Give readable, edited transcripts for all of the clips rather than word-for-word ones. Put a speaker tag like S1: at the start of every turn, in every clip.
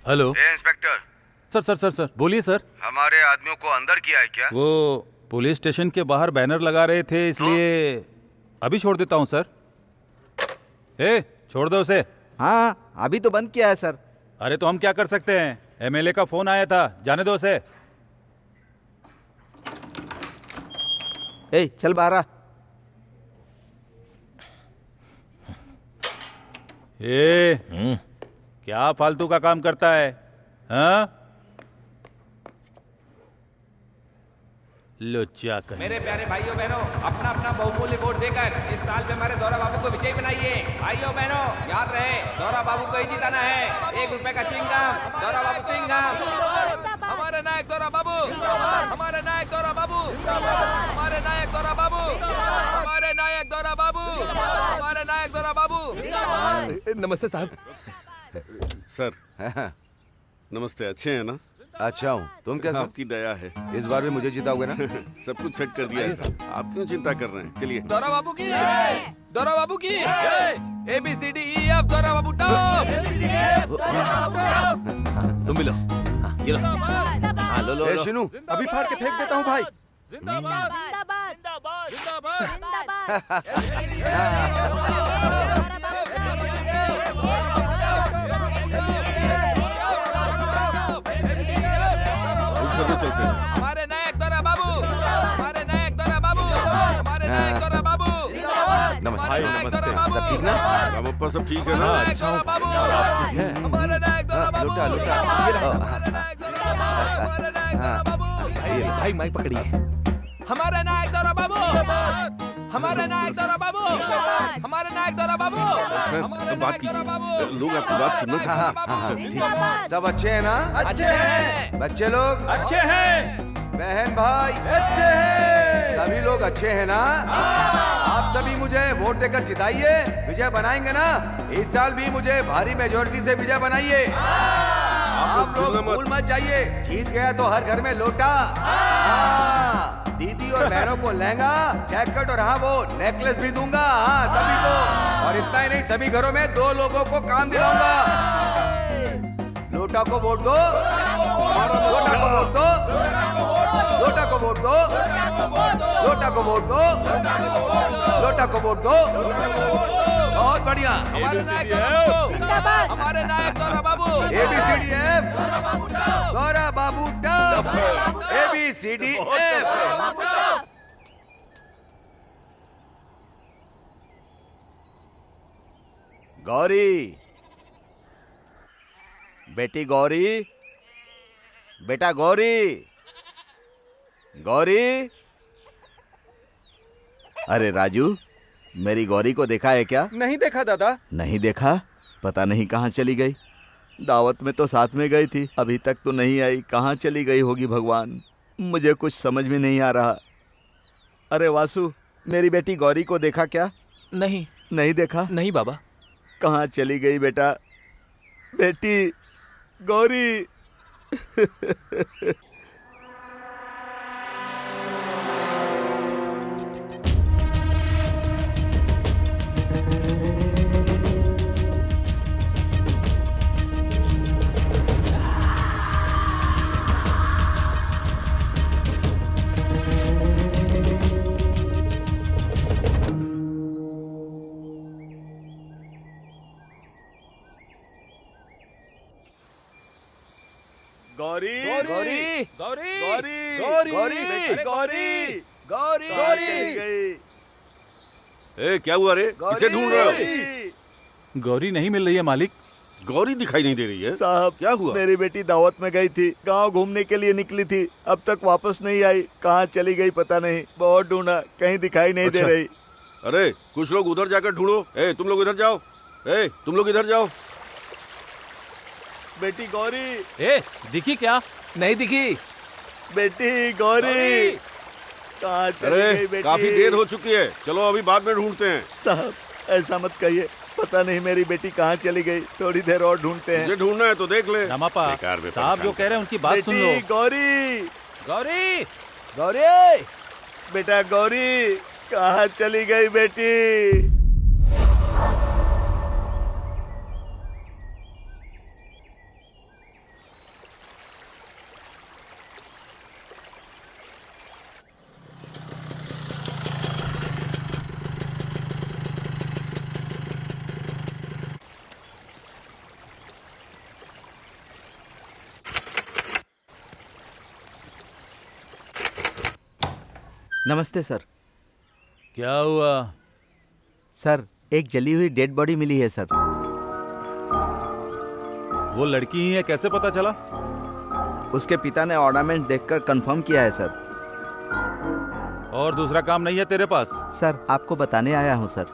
S1: Hello.
S2: Inspector.
S1: Sir बोलिए sir.
S2: हमारे आदमियों को अंदर किया है क्या?
S1: वो पुलिस स्टेशन के बाहर बैनर लगा रहे थे, इसलिए अभी छोड़ देता हूँ सर। छोड़ दो उसे।
S3: हाँ, अभी तो बंद किया है सर।
S1: अरे तो हम क्या कर सकते हैं, एमएलए का फोन आया था, जाने दो उसे।
S3: चल बाहर आ।
S1: क्या फालतू का काम करता है? हाँ, लुच्चा कर।
S4: मेरे प्यारे भाइयों बहनों, अपना अपना बहुमूल्य वोट देकर इस साल में हमारे दौरा बाबू को विजयी बनाइए। भाइयों बहनों, याद रहे दौरा बाबू को ही जिताना है। 1 रुपए का चिंगम, दौरा बाबू सिंघम। हमारे नायक दौरा बाबू, हमारे नायक दौरा बाबू, हमारे नायक दौरा बाबू, हमारे नायक दौरा बाबू, हमारे नायक दौरा बाबू।
S5: नमस्ते साहब।
S6: सर नमस्ते, अच्छे हैं ना?
S5: अच्छा हूँ, तुम कैसे?
S6: आपकी दया है।
S5: इस बार भी मुझे जिताओगे ना?
S6: सब कुछ सेट कर दिया है सर, आप क्यों चिंता कर रहे हैं? चलिए।
S4: दौरा बाबू की, दौरा बाबू की, ABCDEF दौरा बाबू टॉप।
S5: तुम भी लो, ये लो। हाँ, लो लो।
S3: शिनू, अभी फाड़ के फेंक देता हूँ भाई।
S4: जिंदाबाद,
S7: जिंदाबाद,
S4: जिंदाबाद,
S6: चलते हैं।
S4: हमारे नायक दौरा बाबू, हमारे नायक दौरा बाबू, हमारे नायक दौरा बाबू।
S5: नमस्ते, नमस्ते। सब ठीक ना?
S6: रामप्पा सब ठीक है ना?
S4: अच्छा हूँ। हमारे नायक दौरा बाबू,
S5: लुटा लुटा।
S4: हमारे नायक दौरा बाबू, हमारे नायक दौरा बाबू।
S5: भाई माइक पकड़िए।
S4: हमारे नायक दौरा बाबू, हमारे नायक दौरा बाबू, हमारे नायक दौरा बाबू।
S6: सर तो बात कीजिए, लोग आपकी बात सुनना चाहते हैं।
S5: हाँ, ठीक। सब अच्छे हैं ना?
S4: अच्छे हैं,
S5: बच्चे लोग
S1: अच्छे हैं,
S5: बहन भाई अच्छे हैं, सभी लोग अच्छे हैं ना? आप सभी मुझे वोट देकर जिताइए, विजय बनाएंगे ना? इस साल भी मुझे भारी मेजोरिटी से विजय बनाइए। आप लोग भूल मत जाइए, जीत गया तो हर घर में लोटा। दीदी और बहनों को लहंगा, जैकेट और हाँ वो नेकलेस भी दूंगा। हाँ, सभी को। और इतना ही नहीं, सभी घरों में 2 लोगों को काम दिलाऊंगा। लोटा को वोट दो, लोटा को वोट दो, लोटा को वोट दो, लोटा को वोट दो, लोटा को वोट दो। बहुत बढ़िया।
S4: हमारे नायक दौरा बाबू, हमारे नायक दौरा बाबू।
S5: ABCDF दौरा बाबू टॉप, ABCDF। गौरी, बेटी गौरी, बेटा गौरी, गौरी। अरे राजू, मेरी गौरी को देखा है क्या?
S3: नहीं देखा दादा।
S5: नहीं देखा? पता नहीं कहाँ चली गई। दावत में तो साथ में गई थी, अभी तक तो नहीं आई। कहाँ चली गई होगी भगवान, मुझे कुछ समझ में नहीं आ रहा। अरे वासु, मेरी बेटी गौरी को देखा क्या?
S4: नहीं,
S5: नहीं देखा?
S4: नहीं बाबा।
S5: कहाँ चली गई बेटा? बेटी गौरी। गौरी,
S4: गौरी, गौरी,
S5: गौरी,
S4: गौरी,
S5: गौरी, बेटी गौरी,
S4: गौरी,
S5: गौरी।
S6: ए, क्या हुआ रे? किसे ढूंढ रहे हो?
S1: गौरी नहीं मिल रही है मालिक।
S6: गौरी दिखाई नहीं दे रही है।
S5: साहब,
S6: क्या हुआ?
S5: मेरी बेटी दावत में गई थी, गांव घूमने के लिए निकली थी, अब तक वापस नहीं आई। कहाँ चली गई पता नहीं, बहुत ढूंढा, कहीं दिखाई नहीं दे रही।
S6: अरे कुछ लोग उधर जाकर ढूंढो। तुम लोग इधर जाओ, तुम लोग इधर जाओ।
S5: बेटी गौरी,
S4: दिखी क्या? नहीं दिखी।
S5: बेटी गौरी, कहाँ चली
S6: अरे
S5: गई बेटी?
S6: काफी देर हो चुकी है, चलो अभी बाद में ढूंढते हैं।
S5: साहब, ऐसा मत कहिए, पता नहीं मेरी बेटी कहाँ चली गई, थोड़ी देर और ढूंढते हैं।
S6: मुझे ढूंढना है तो देख ले।
S1: रामप्पा
S6: बेकार में
S1: साहब जो
S6: परेशान
S1: कह रहे हैं उनकी बात सुन लो।
S5: बेटी गौरी,
S4: गौरी, गौरी,
S5: बेटा गौरी, कहाँ चली गई बेटी?
S3: नमस्ते सर।
S1: क्या हुआ?
S3: सर एक जली हुई डेड बॉडी मिली है सर।
S1: वो लड़की ही है, कैसे पता चला?
S3: उसके पिता ने ऑर्नामेंट देखकर कंफर्म किया है सर।
S1: और दूसरा काम नहीं है तेरे पास?
S3: सर आपको बताने आया हूँ सर।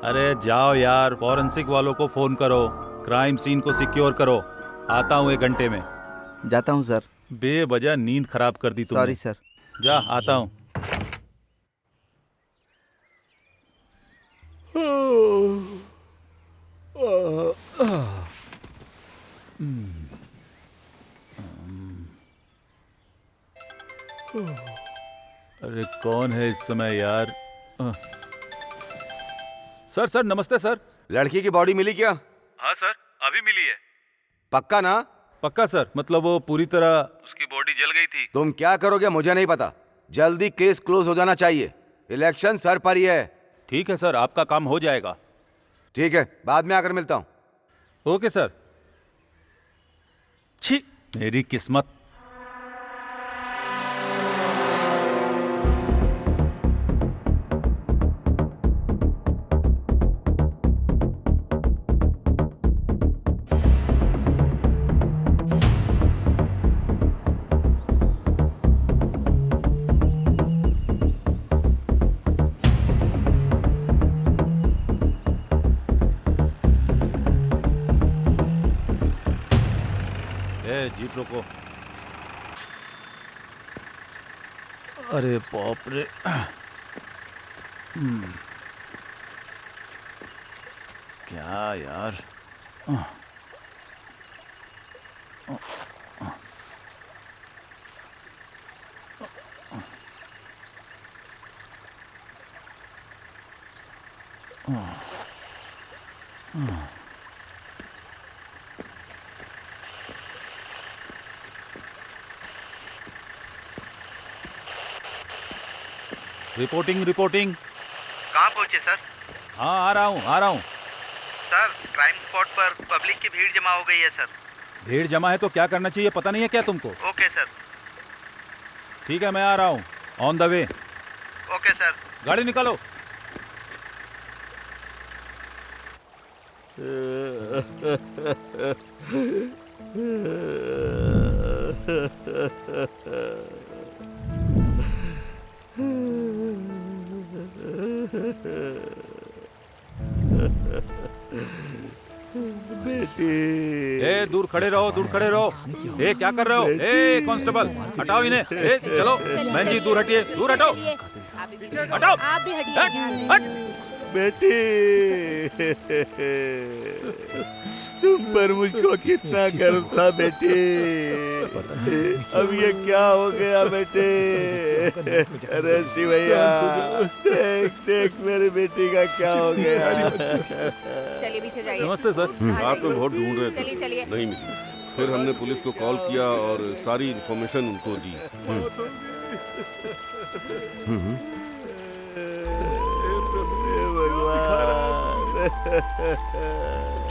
S1: अरे जाओ यार, फॉरेंसिक वालों को फोन करो, क्राइम सीन को सिक्योर करो। आता हूँ 1 घंटे में।
S3: जाता हूँ सर।
S1: बेवजह नींद खराब कर दी तुमने।
S3: Sorry sir.
S1: जा, आता हूँ। अरे कौन है इस समय यार? सर सर नमस्ते सर।
S5: लड़की की बॉडी मिली क्या?
S1: हाँ सर, अभी मिली है।
S5: पक्का ना?
S1: पक्का सर, मतलब वो पूरी तरह उसकी बॉडी जल गई थी।
S5: तुम क्या करोगे मुझे नहीं पता, जल्दी केस क्लोज हो जाना चाहिए। इलेक्शन सर पर ही है।
S1: ठीक है सर, आपका काम हो जाएगा।
S5: ठीक है, बाद में आकर मिलता हूँ।
S1: Okay sir. छी, मेरी किस्मत। जीप रोको। अरे बाप रे। क्या यार। Reporting reporting.
S2: कहाँ पहुँचे सर?
S1: हाँ आ रहा हूँ।
S2: सर क्राइम स्पॉट पर पब्लिक की भीड़ जमा हो गई है सर।
S1: भीड़ जमा है तो क्या करना चाहिए पता नहीं है क्या तुमको?
S2: Okay sir.
S1: ठीक है, मैं आ रहा हूँ, on the way.
S2: Okay sir.
S1: गाड़ी निकालो।
S3: बेटी।
S1: ए दूर खड़े रहो, दूर खड़े रहो। ए क्या कर रहे हो? ए कांस्टेबल हटाओ इन्हें। ए चलो बहन जी दूर हटिए, दूर हटो, हटाओ।
S7: आप भी हटिए यहाँ से।
S1: हट।
S3: बेटी तुम पर मुझको कितना गर्व था बेटी। अब ये क्या हो गया बेटे? अरे शिवैया देख देख मेरी बेटी का क्या हो गया।
S7: चलिए पीछे जाइए।
S1: नमस्ते सर।
S6: रात में बहुत ढूंढ रहे थे,
S7: चलिए, चलिए।
S6: नहीं मिली। फिर हमने पुलिस को कॉल किया और सारी इन्फॉर्मेशन उनको दी।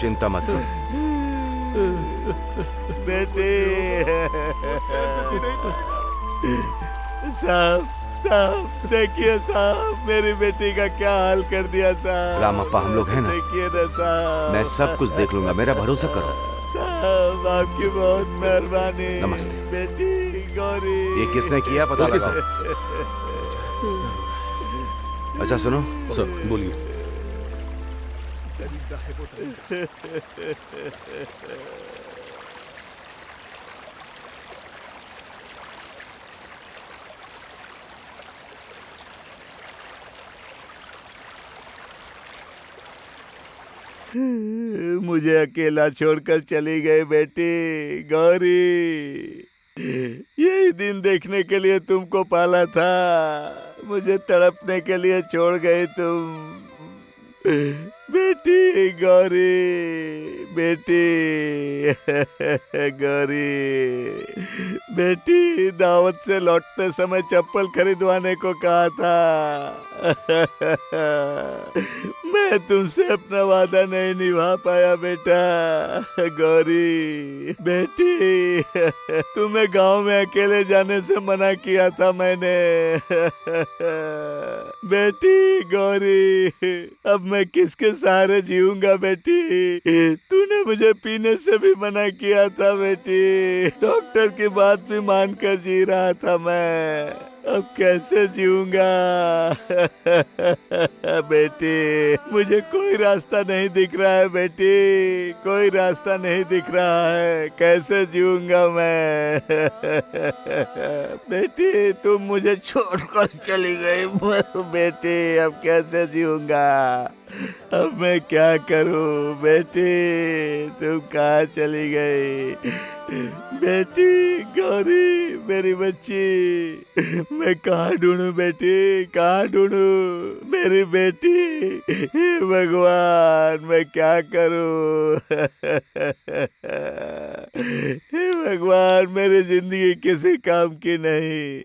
S5: चिंता मत करो
S3: बेटे। साहब साहब देखिए साहब, मेरी बेटी का क्या हाल कर दिया साहब।
S5: रामप्पा हम लोग हैं ना,
S3: देखिए ना साहब।
S5: मैं सब कुछ देख लूंगा, मेरा भरोसा करो।
S3: साहब आपकी बहुत मेहरबानी।
S5: नमस्ते।
S3: बेटी गौरी।
S5: ये किसने किया पता
S1: ओके,
S5: लगाओ। अच्छा सुनो
S6: सर बोलिए।
S3: मुझे अकेला छोड़कर चली गई बेटी गौरी। यही दिन देखने के लिए तुमको पाला था, मुझे तड़पने के लिए छोड़ गई तुम। बेटी बेटी गौरी, बेटी गौरी, बेटी दावत से लौटते समय चप्पल खरीदवाने को कहा था। मैं तुमसे अपना वादा नहीं निभा पाया बेटा। गौरी बेटी, तुम्हें गांव में अकेले जाने से मना किया था मैंने। बेटी गौरी, अब मैं किसके सहारे जीऊंगा बेटी? तूने मुझे पीने से भी मना किया था बेटी। डॉक्टर की बात भी मानकर जी रहा था मैं। अब कैसे जीऊंगा? बेटी, मुझे कोई रास्ता नहीं दिख रहा है बेटी, कोई रास्ता नहीं दिख रहा है। कैसे जीऊंगा मैं? बेटी, तुम मुझे छोड़कर चली गई। बेटी, अब कैसे जीऊंगा? अब मैं क्या करूं? बेटी, तुम कहाँ चली गई? बेटी गौरी, मेरी बच्ची, मैं कहाँ ढूंढूं बेटी, कहाँ ढूंढूं मेरी बेटी? हे भगवान, मैं क्या करूं? हे भगवान, मेरी जिंदगी किसी काम की नहीं।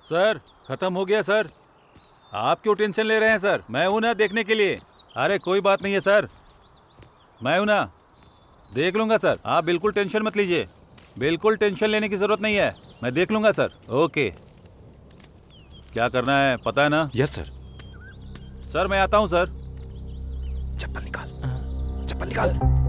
S1: सर खत्म हो गया सर। आप क्यों टेंशन ले रहे हैं सर? मैं हूं ना देखने के लिए। अरे कोई बात नहीं है सर, मैं हूं ना, देख लूंगा सर। आप बिल्कुल टेंशन मत लीजिए, बिल्कुल टेंशन लेने की जरूरत नहीं है, मैं देख लूंगा सर। ओके, क्या करना है पता है ना?
S8: Yes sir.
S1: सर मैं आता हूं सर।
S8: चप्पल निकाल, चप्पल निकाल।